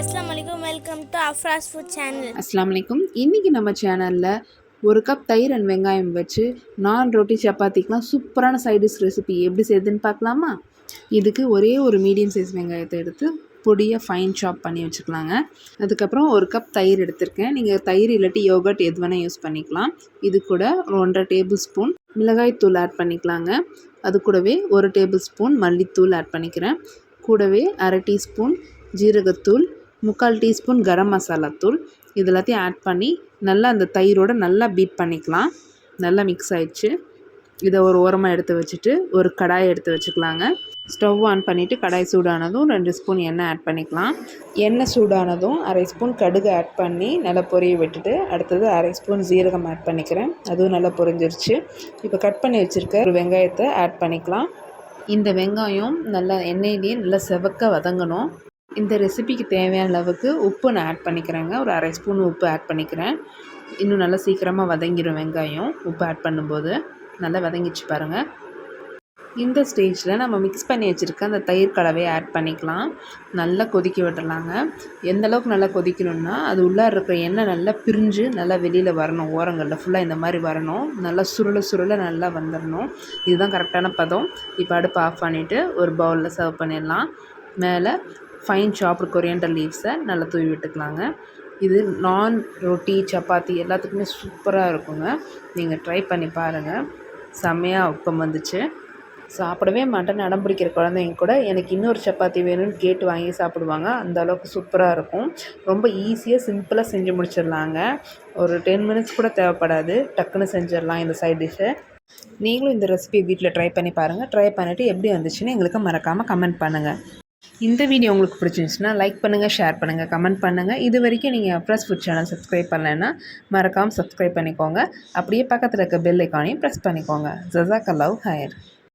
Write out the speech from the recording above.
அஸ்ஸலாமு அலைக்கும். Welcome to Afraz food channel. அஸ்ஸலாமு அலைக்கும். இன்றைக்கி நம்ம சேனலில் ஒரு கப் தயிர் அண்ட் வெங்காயம் வச்சு நான் ரொட்டி சப்பாத்திக்கெலாம் சூப்பரான சைடிஷ் ரெசிபி எப்படி செய்யுதுன்னு பார்க்கலாமா? இதுக்கு ஒரே ஒரு மீடியம் சைஸ் வெங்காயத்தை எடுத்து பொடியாக ஃபைன் சாப் பண்ணி வச்சுக்கலாங்க. அதுக்கப்புறம் ஒரு கப் தயிர் எடுத்திருக்கேன். நீங்கள் தயிர் இல்லாட்டி யோகர்ட் எது வேணால் யூஸ் பண்ணிக்கலாம். இது கூட 1.5 டேபிள் ஸ்பூன் மிளகாய் தூள் ஆட் பண்ணிக்கலாங்க. அது கூடவே 1 டேபிள் ஸ்பூன் மல்லித்தூள் ஆட் பண்ணிக்கிறேன். கூடவே அரை டீஸ்பூன் ஜீரகத்தூள், 3/4 டீஸ்பூன் கரம் மசாலா தூள் இது எல்லாத்தையும் ஆட் பண்ணி நல்லா அந்த தயிரோடு நல்லா பீட் பண்ணிக்கலாம். நல்லா மிக்ஸ் ஆயிடுச்சு. இதை ஒரு ஓரமாக எடுத்து வச்சுட்டு ஒரு கடாயை எடுத்து வச்சுக்கலாங்க. ஸ்டவ் ஆன் பண்ணிவிட்டு கடாய் சூடானதும் 2 ஸ்பூன் எண்ணெய் ஆட் பண்ணிக்கலாம். எண்ணெய் சூடானதும் அரை ஸ்பூன் கடுகு ஆட் பண்ணி நல்லா பொரிய விட்டுட்டு அடுத்தது அரை ஸ்பூன் ஜீரகம் ஆட் பண்ணிக்கிறேன். அதுவும் நல்லா பொரிஞ்சிருச்சு. இப்போ கட் பண்ணி வச்சுருக்க ஒரு வெங்காயத்தை ஆட் பண்ணிக்கலாம். இந்த வெங்காயம் நல்லா எண்ணெயிலேயே நல்லா செவக்க வதங்கணும். இந்த ரெசிபிக்கு தேவையான அளவுக்கு உப்பு நான் ஆட் பண்ணிக்கிறேங்க. ஒரு அரை ஸ்பூன் உப்பு ஆட் பண்ணிக்கிறேன். இன்னும் நல்லா சீக்கிரமாக வதங்கிடும் வெங்காயம். உப்பு ஆட் பண்ணும்போது நல்லா வதங்கிச்சு பாருங்கள். இந்த ஸ்டேஜில் நம்ம மிக்ஸ் பண்ணி வச்சுருக்க அந்த தயிர் கலவையை ஆட் பண்ணிக்கலாம். நல்லா கொதிக்க விட்டுடலாங்க. எந்த அளவுக்கு நல்லா கொதிக்கணும்னா அது உள்ளே இருக்கிற எண்ணெய் நல்லா பிரிஞ்சு நல்லா வெளியில் வரணும். ஓரங்களில் ஃபுல்லாக இந்த மாதிரி வரணும். நல்லா சுருள நல்லா வந்துடணும். இதுதான் கரெக்டான பதம். இப்போ அடுப்பு ஆஃப் பண்ணிவிட்டு ஒரு பவுலில் சர்வ் பண்ணிடலாம். மேலே ஃபைன் சாப்டு கொரியண்டர் லீவ்ஸை நல்லா தூவி விட்டுக்கலாங்க. இது நான் ரொட்டி சப்பாத்தி எல்லாத்துக்குமே சூப்பராக இருக்குங்க. நீங்கள் ட்ரை பண்ணி பாருங்கள். செம்மையாக உப்பம் வந்துச்சு. சாப்பிடவே மாட்டேன்னு அடம் பிடிக்கிற குழந்தைங்க கூட எனக்கு இன்னொரு சப்பாத்தி வேணும்னு கேட்டு வாங்கி சாப்பிடுவாங்க. அந்த அளவுக்கு சூப்பராக இருக்கும். ரொம்ப ஈஸியாக சிம்பிளாக செஞ்சு முடிச்சிடலாங்க. ஒரு 10 மினிட்ஸ் கூட தேவைப்படாது. டக்குன்னு செஞ்சிடலாம் இந்த சைட் டிஷ்ஷை. நீங்களும் இந்த ரெசிபி வீட்டில் ட்ரை பண்ணி பாருங்கள். ட்ரை பண்ணிவிட்டு எப்படி வந்துச்சுன்னு எங்களுக்கு மறக்காமல் கமெண்ட் பண்ணுங்கள். இந்த வீடியோ உங்களுக்கு பிடிச்சிருந்துச்சுன்னா லைக் பண்ணுங்கள், ஷேர் பண்ணுங்கள், கமெண்ட் பண்ணுங்கள். இது வரைக்கும் நீங்கள் அஃப்ராஸ் ஃபுட் சேனல் சப்ஸ்கிரைப் பண்ணலைன்னா மறக்காமல் சப்ஸ்கிரைப் பண்ணிக்கோங்க. அப்படியே பக்கத்தில் இருக்க பெல் ஐக்கானையும் ப்ரெஸ் பண்ணிக்கோங்க. ஜஸாக்கல்லாஹு ஹைர்.